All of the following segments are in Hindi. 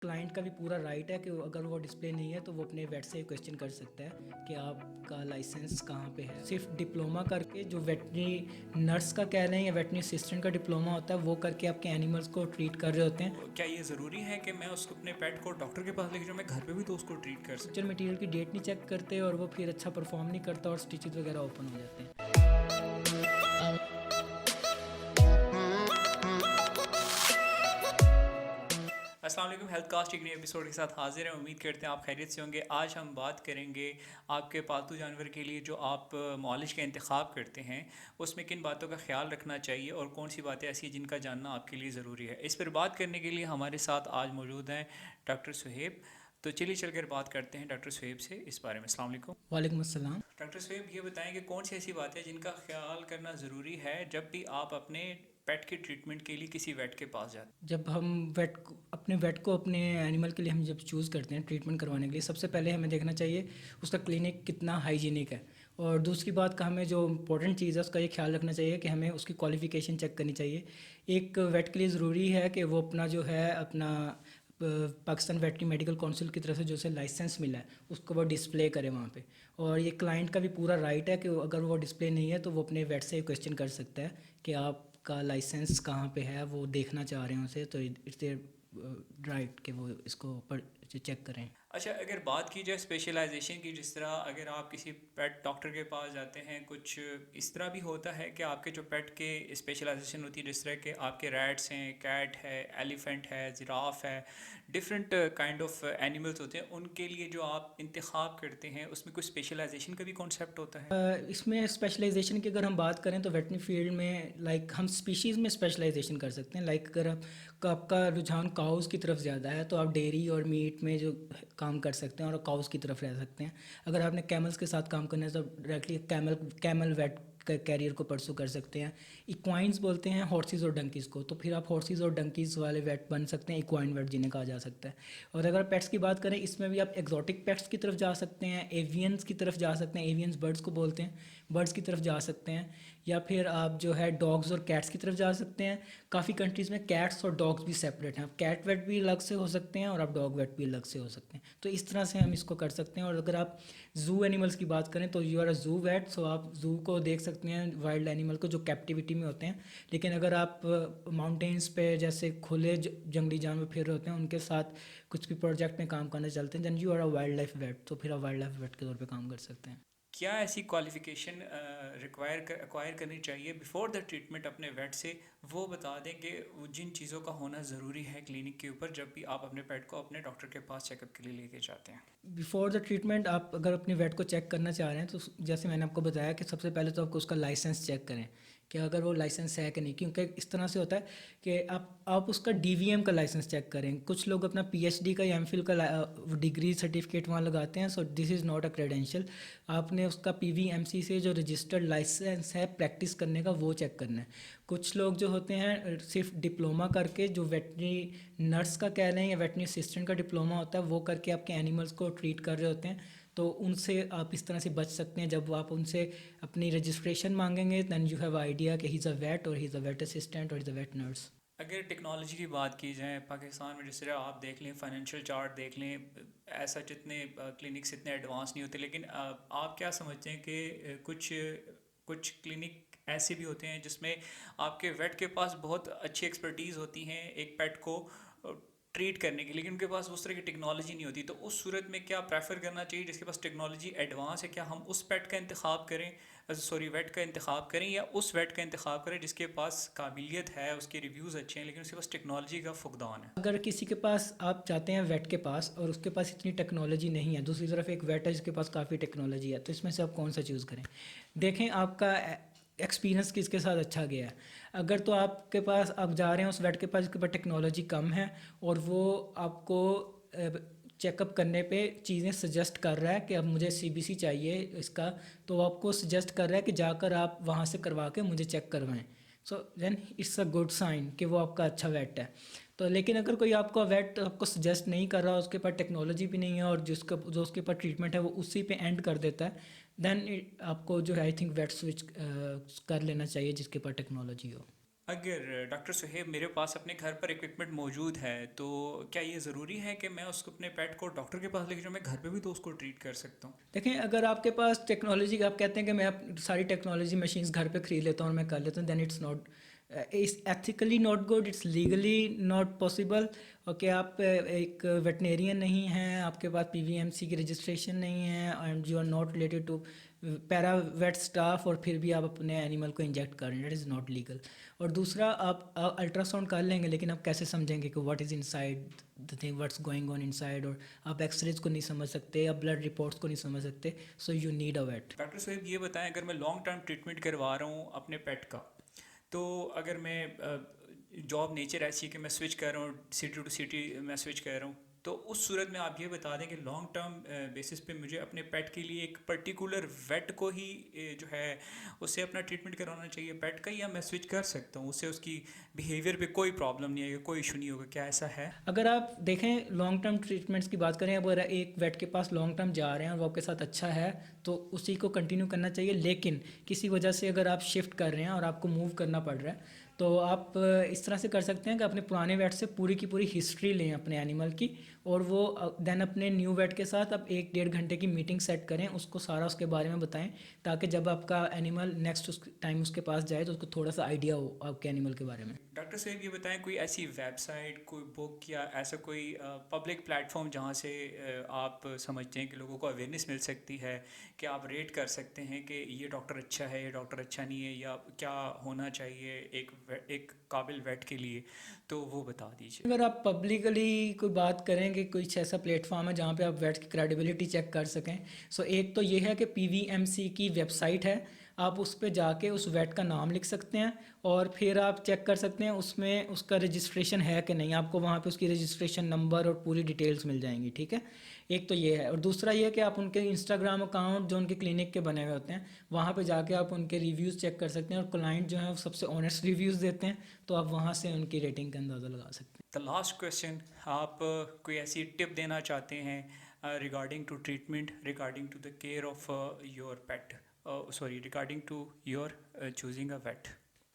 क्लाइंट का भी पूरा राइट है कि अगर वो डिस्प्ले नहीं है तो वो अपने वेट से क्वेश्चन कर सकता है कि आपका लाइसेंस कहाँ पे है। सिर्फ डिप्लोमा करके जो वेटनरी नर्स का कह रहे हैं या वेटनरी असिस्टेंट का डिप्लोमा होता है वो करके आपके एनिमल्स को ट्रीट कर रहे होते हैं। क्या ये ज़रूरी है कि मैं उसको अपने पेट को डॉक्टर के पास लेके जाऊँ? मैं घर पे भी तो उसको ट्रीट कर पिक्चर सकता हूँ। मटेरियल की डेट नहीं चेक करते और वो फिर अच्छा परफॉर्म नहीं करता और स्टिचेस वगैरह ओपन हो जाते हैं। अस्सलाम वालेकुम। हेल्थ कास्ट एक नए एपिसोड के साथ हाजिर हैं। उम्मीद करते हैं आप खैरियत से होंगे। आज हम बात करेंगे आपके पालतू जानवर के लिए जो आप मॉलिश का इंतखाब करते हैं उसमें किन बातों का ख्याल रखना चाहिए और कौन सी बातें ऐसी हैं जिनका जानना आपके लिए ज़रूरी है। इस पर बात करने के लिए हमारे साथ आज मौजूद हैं डॉक्टर सुहेब। तो चलिए चलकर बात करते हैं डॉक्टर सुहेब से इस बारे में। अस्सलाम वालेकुम। वालेकुम अस्सलाम। डॉक्टर सुहेब, ये बताएं कि कौन सी ऐसी बातें हैं जिनका ख्याल करना ज़रूरी है जब भी आप अपने पेट के ट्रीटमेंट के लिए किसी वेट के पास जाते जब हम अपने वेट को अपने एनिमल के लिए हम जब चूज़ करते हैं ट्रीटमेंट करवाने के लिए सबसे पहले हमें देखना चाहिए उसका क्लिनिक कितना हाइजीनिक है। और दूसरी बात का हमें जो इम्पोर्टेंट चीज़ है उसका ये ख्याल रखना चाहिए कि हमें उसकी क्वालिफ़िकेशन चेक करनी चाहिए। एक वेट के लिए ज़रूरी है कि वो अपना जो है अपना पाकिस्तान वेटरी मेडिकल काउंसिल की तरफ से जो उसे लाइसेंस मिला है उसको वो डिस्प्ले करे वहाँ पे। और ये क्लाइंट का भी पूरा राइट है कि अगर वो डिस्प्ले नहीं है तो वो अपने वेट से क्वेश्चन कर सकता है कि आपका लाइसेंस कहाँ पे है, वो देखना चाह रहे हैं उसे, तो इट्स देयर राइट कि वो इसको पर चेक करें। अच्छा, अगर बात की जाए स्पेशलाइजेशन की, जिस तरह अगर आप किसी पेट डॉक्टर के पास जाते हैं, कुछ इस तरह भी होता है कि आपके जो पेट के स्पेशलाइजेशन होती है, जिस तरह के आपके रैट्स हैं, कैट है, एलिफेंट है, जिराफ है, डिफरेंट काइंड ऑफ एनिमल्स होते हैं, उनके लिए जो आप इंतखाब करते हैं उसमें कोई स्पेशलाइजेशन का भी कॉन्सेप्ट होता है? इसमें स्पेशलाइजेशन की अगर हम बात करें तो वेटरनरी फील्ड में लाइक हम स्पीशीज़ में स्पेशलाइजेशन कर सकते हैं। लाइक अगर आपका रुझान काउस की तरफ ज़्यादा है तो आप डेयरी और मीट में जो काम कर सकते हैं और काउस की तरफ रह सकते हैं। अगर आपने कैमल्स के साथ काम करना है तो डायरेक्टली कैमल वेट कैरियर को परसू कर सकते हैं। इक्वाइंस बोलते हैं हॉर्सेस और डंकीज़ को, तो फिर आप हॉर्सेस और डंकीज़ वाले वेट बन सकते हैं, इक्वाइन वेट जिन्हें कहा जा सकता है। और अगर पेट्स की बात करें इसमें भी आप एक्जॉटिक पेट्स की तरफ जा सकते हैं, एवियंस की तरफ जा सकते हैं, एवियंस बर्ड्स को बोलते हैं, बर्ड्स की तरफ जा सकते हैं, या फिर आप जो है डॉग्स और कैट्स की तरफ जा सकते हैं। काफ़ी कंट्रीज़ में कैट्स और डॉग्स भी सेपरेट हैं, आप कैट वेट भी अलग से हो सकते हैं और आप डॉग वेट भी अलग से हो सकते हैं। तो इस तरह से हम इसको कर सकते हैं। और अगर आप जू एनिमल्स की बात करें तो यू आर अ जू वेट, सो आप जू को देख सकते हैं वाइल्ड एनिमल को जो कैप्टिविटी में होते हैं। लेकिन अगर आप माउंटेन्स पे जैसे खुले जंगली जानवर फिर रहे होते हैं उनके साथ कुछ भी प्रोजेक्ट में काम करना चलते हैं, then you are a wildlife vet, तो फिर आप वाइल्ड लाइफ वेट के तौर पे काम कर सकते हैं। क्या ऐसी क्वालिफ़िकेशन एक्वायर करनी चाहिए बिफोर द ट्रीटमेंट अपने वेट से? वो बता दें कि जिन चीज़ों का होना ज़रूरी है क्लिनिक के ऊपर जब भी आप अपने पेट को अपने डॉक्टर के पास चेकअप के लिए लेके जाते हैं। बिफोर द ट्रीटमेंट आप अगर अपने वेट को चेक करना चाह रहे हैं तो जैसे मैंने आपको बताया कि सबसे पहले तो आपको उसका लाइसेंस चेक करें कि अगर वो लाइसेंस है कि नहीं, क्योंकि इस तरह से होता है कि आप उसका डीवीएम का लाइसेंस चेक करें। कुछ लोग अपना पीएचडी का या एमफिल का डिग्री सर्टिफिकेट वहाँ लगाते हैं, so this is not a credential. आपने उसका पीवीएमसी से जो रजिस्टर्ड लाइसेंस है प्रैक्टिस करने का वो चेक करना है। कुछ लोग जो होते हैं सिर्फ डिप्लोमा करके जो वेटनरी नर्स का कह रहे हैं या वेटनरी असिस्टेंट का डिप्लोमा होता है वो करके आपके एनिमल्स को ट्रीट कर रहे होते हैं, तो उनसे आप इस तरह से बच सकते हैं। जब आप उनसे अपनी रजिस्ट्रेशन मांगेंगे दैन यू हैव आइडिया कि ही इज़ अ वेट और he is a vet assistant और इज़ अ वेट नर्स। अगर टेक्नोलॉजी की बात की जाए पाकिस्तान में, जिस तरह आप देख लें, फाइनेंशियल चार्ट देख लें, ऐसा जितने क्लिनिक्स इतने एडवांस नहीं होते, लेकिन आप क्या समझते हैं कि कुछ कुछ क्लिनिक ऐसे भी होते हैं जिसमें आपके वेट के पास बहुत अच्छी एक्सपर्टीज़ होती हैं एक पेट को ट्रीट करने की, लेकिन उनके पास उस तरह की टेक्नोलॉजी नहीं होती। तो उस सूरत में क्या प्रेफर करना चाहिए? जिसके पास टेक्नोलॉजी एडवांस है, क्या हम उस पेट का इंतखाब करें, सॉरी वेट का इंतखाब करें, या उस वेट का इंतखाब करें जिसके पास काबिलियत है, उसके रिव्यूज़ अच्छे हैं, लेकिन उसके पास टेक्नोलॉजी का फुकदान है? अगर किसी के पास आप जाते हैं वेट के पास और उसके पास इतनी टेक्नोलॉजी नहीं है, दूसरी तरफ एक वेट है जिसके पास काफ़ी टेक्नोलॉजी है, तो इसमें से आप कौन सा चूज़ करें? देखें आपका एक्सपीरियंस किसके साथ अच्छा गया है। अगर तो आपके पास आप जा रहे हैं उस वेट के पास जिसके पास टेक्नोलॉजी कम है और वो आपको चेकअप करने पे चीज़ें सजेस्ट कर रहा है कि अब मुझे सीबीसी चाहिए इसका, तो वो आपको सजेस्ट कर रहा है कि जाकर आप वहाँ से करवा के मुझे चेक करवाएं, so then it's a good sign कि वो आपका अच्छा वेट है। तो लेकिन अगर कोई आपका वेट आपको सजेस्ट नहीं कर रहा, उसके पास टेक्नोलॉजी भी नहीं है और जो उसके पास ट्रीटमेंट है वो उसी पे एंड कर देता है, देन आपको जो है आई थिंक वेट स्विच कर लेना चाहिए जिसके पास टेक्नोलॉजी हो। अगर डॉक्टर सुहेब मेरे पास अपने घर पर इक्विपमेंट मौजूद है तो क्या ये ज़रूरी है कि मैं उसको अपने पेट को डॉक्टर के पास लेके जाऊँ? मैं घर पे भी तो उसको ट्रीट कर सकता हूँ। देखें, अगर आपके पास टेक्नोलॉजी, आप कहते हैं कि मैं सारी टेक्नोलॉजी मशीन्स घर पे खरीद लेता हूँ और मैं कर लेता हूँ, then it's not, it's ethically not good, it's legally not possible. Okay, आप एक वेटनेरियन नहीं हैं, आपके पास पीवीएमसी की रजिस्ट्रेशन नहीं है and you are not related to para vet staff, और फिर भी आप अपने एनिमल को इंजेक्ट कर रहे हैं, दैट इज़ नॉट लीगल। और दूसरा, आप अल्ट्रासाउंड कर लेंगे लेकिन आप कैसे समझेंगे कि what is inside the thing, what's going on inside, और आप एक्सरेज को नहीं समझ सकते, आप ब्लड रिपोर्ट्स को नहीं समझ सकते, so you need a vet. Doctor Suhaib ये बताएं, अगर मैं लॉन्ग टर्म ट्रीटमेंट करवा रहा हूँ अपने पेट का, तो अगर मैं जॉब नेचर ऐसी है कि मैं स्विच कर रहा हूँ, सिटी टू सिटी मैं स्विच कर रहा हूँ, तो उस सूरत में आप ये बता दें कि लॉन्ग टर्म बेसिस पे मुझे अपने पेट के लिए एक पर्टिकुलर वेट को ही जो है उससे अपना ट्रीटमेंट करवाना चाहिए पेट का, या मैं स्विच कर सकता हूँ उससे, उसकी बिहेवियर पे कोई प्रॉब्लम नहीं आएगी, कोई इशू नहीं होगा, क्या ऐसा है? अगर आप देखें लॉन्ग टर्म ट्रीटमेंट्स की बात करें, अगर एक वेट के पास लॉन्ग टर्म जा रहे हैं और वो आपके साथ अच्छा है तो उसी को कंटिन्यू करना चाहिए। लेकिन किसी वजह से अगर आप शिफ्ट कर रहे हैं और आपको मूव करना पड़ रहा है, तो आप इस तरह से कर सकते हैं कि अपने पुराने वेट से पूरी की पूरी हिस्ट्री लें अपने एनिमल की, और वो देन अपने न्यू वेट के साथ आप 1-1.5 घंटे की मीटिंग सेट करें, उसको सारा उसके बारे में बताएं, ताकि जब आपका एनिमल नेक्स्ट उस टाइम उसके पास जाए तो उसको थोड़ा सा आइडिया हो आपके एनिमल के बारे में। डॉक्टर साहब ये बताएं, कोई ऐसी वेबसाइट, कोई बुक या ऐसा कोई पब्लिक प्लेटफॉर्म जहाँ से आप समझते हैं कि लोगों को अवेयरनेस मिल सकती है कि आप रेट कर सकते हैं कि ये डॉक्टर अच्छा है, ये डॉक्टर अच्छा नहीं है, या क्या होना चाहिए एक काबिल वेट के लिए, तो वो बता दीजिए। अगर आप पब्लिकली कोई बात करें कि कुछ ऐसा प्लेटफॉर्म है जहाँ पे आप वेट की क्रेडिबिलिटी चेक कर सकें, सो एक तो ये है कि पीवीएमसी की वेबसाइट है, आप उस पे जाके उस वेट का नाम लिख सकते हैं और फिर आप चेक कर सकते हैं उसमें उसका रजिस्ट्रेशन है कि नहीं, आपको वहाँ पे उसकी रजिस्ट्रेशन नंबर और पूरी डिटेल्स मिल जाएंगी, ठीक है। एक तो ये है, और दूसरा ये है कि आप उनके इंस्टाग्राम अकाउंट जो उनके क्लिनिक के बने हुए होते हैं वहाँ पे जाके आप उनके रिव्यूज़ चेक कर सकते हैं, और क्लाइंट जो है वो सबसे ऑनेस्ट रिव्यूज़ देते हैं, तो आप वहाँ से उनकी रेटिंग का अंदाज़ा लगा सकते हैं। द लास्ट क्वेश्चन, आप कोई ऐसी टिप देना चाहते हैं regarding to treatment, regarding to the care of your pet, sorry regarding to your choosing a vet?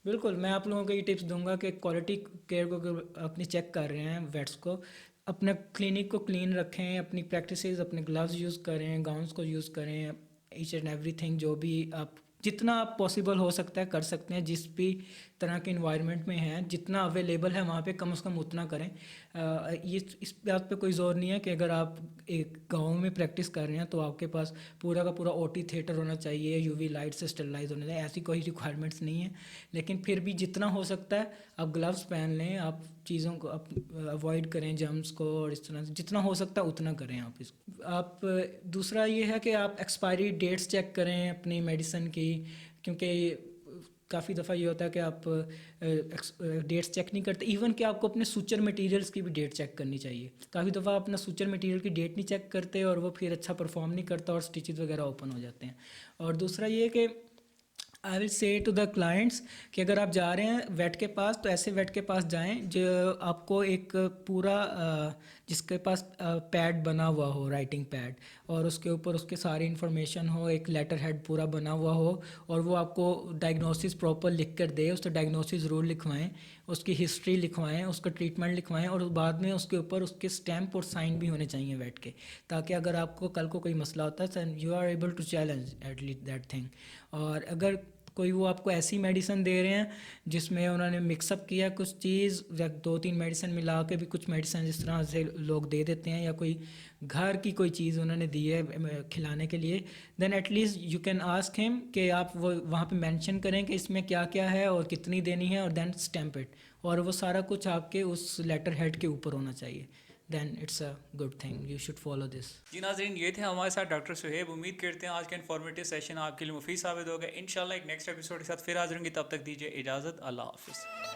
बिल्कुल, मैं आप लोगों को ये टिप्स दूंगा कि क्वालिटी केयर को अगर अपनी चेक कर रहे हैं वेट्स को, अपने क्लिनिक को क्लीन रखें, अपनी प्रैक्टिसेस, अपने ग्लव्स यूज़ करें, गाउन्स को यूज़ करें, ईच एंड एवरीथिंग जो भी आप जितना आप पॉसिबल हो सकता है कर सकते हैं, जिस भी तरह के इन्वायरमेंट में हैं, जितना अवेलेबल है वहाँ पे कम से कम उतना करें। ये इस बात पे कोई ज़ोर नहीं है कि अगर आप एक गांव में प्रैक्टिस कर रहे हैं तो आपके पास पूरा का पूरा ओटी थिएटर होना चाहिए, यूवी लाइट से स्टेरिलाइज होना चाहिए, ऐसी कोई रिक्वायरमेंट्स नहीं है। लेकिन फिर भी जितना हो सकता है आप ग्लव्स पहन लें, आप चीज़ों को अवॉइड करें जर्म्स को, और इस तरह से जितना हो सकता है उतना करें आप इसको। आप दूसरा ये है कि आप एक्सपायरी डेट्स चेक करें अपनी मेडिसिन की, क्योंकि काफ़ी दफ़ा ये होता है कि आप डेट्स चेक नहीं करते। इवन कि आपको अपने सूचर मटेरियल्स की भी डेट चेक करनी चाहिए। काफ़ी दफ़ा अपना सूचर मटेरियल की डेट नहीं चेक करते और वो फिर अच्छा परफॉर्म नहीं करता और स्टिचेस वगैरह ओपन हो जाते हैं। और दूसरा ये कि I will say to the clients कि अगर आप जा रहे हैं वेट के पास तो ऐसे वेट के पास जाएं जो आपको एक पूरा जिसके पास पैड बना हुआ हो, राइटिंग पैड, और उसके ऊपर उसके सारी इन्फॉर्मेशन हो, एक लेटर हेड पूरा बना हुआ हो, और वो आपको डायग्नोसिस प्रॉपर लिख कर दे, उसका डायग्नोसिस रूल लिखवाएं, उसकी हिस्ट्री लिखवाएं, उसका ट्रीटमेंट लिखवाएं, और बाद में उसके ऊपर उसके स्टैम्प और साइन भी होने चाहिए वेट के, ताकि अगर आपको कल को कोई मसला होता है you are able to challenge at least that thing. और अगर कोई वो आपको ऐसी मेडिसिन दे रहे हैं जिसमें उन्होंने मिक्सअप किया कुछ चीज़, या 2-3 मेडिसिन मिला के भी कुछ मेडिसिन जिस तरह से लोग दे देते हैं, या कोई घर की कोई चीज़ उन्होंने दी है खिलाने के लिए, then at least you can ask him कि आप वो वहाँ पे मेंशन करें कि इसमें क्या क्या है और कितनी देनी है, और देन स्टैम्प इट, और वो सारा कुछ आपके उस लेटर हेड के ऊपर होना चाहिए। Then it's a good thing, you should follow this. जी नाज़रीन, ये थे हमारे साथ डॉक्टर सुहेब। उम्मीद करते हैं आज का इन्फॉर्मेटिव सेशन आपके लिए मुफीद साबित होगा। इंशाल्लाह एक नेक्स्ट एपिसोड के साथ फिर हाजिर होंगे, तब तक दीजिए इजाज़त। अल्लाह हाफिज़।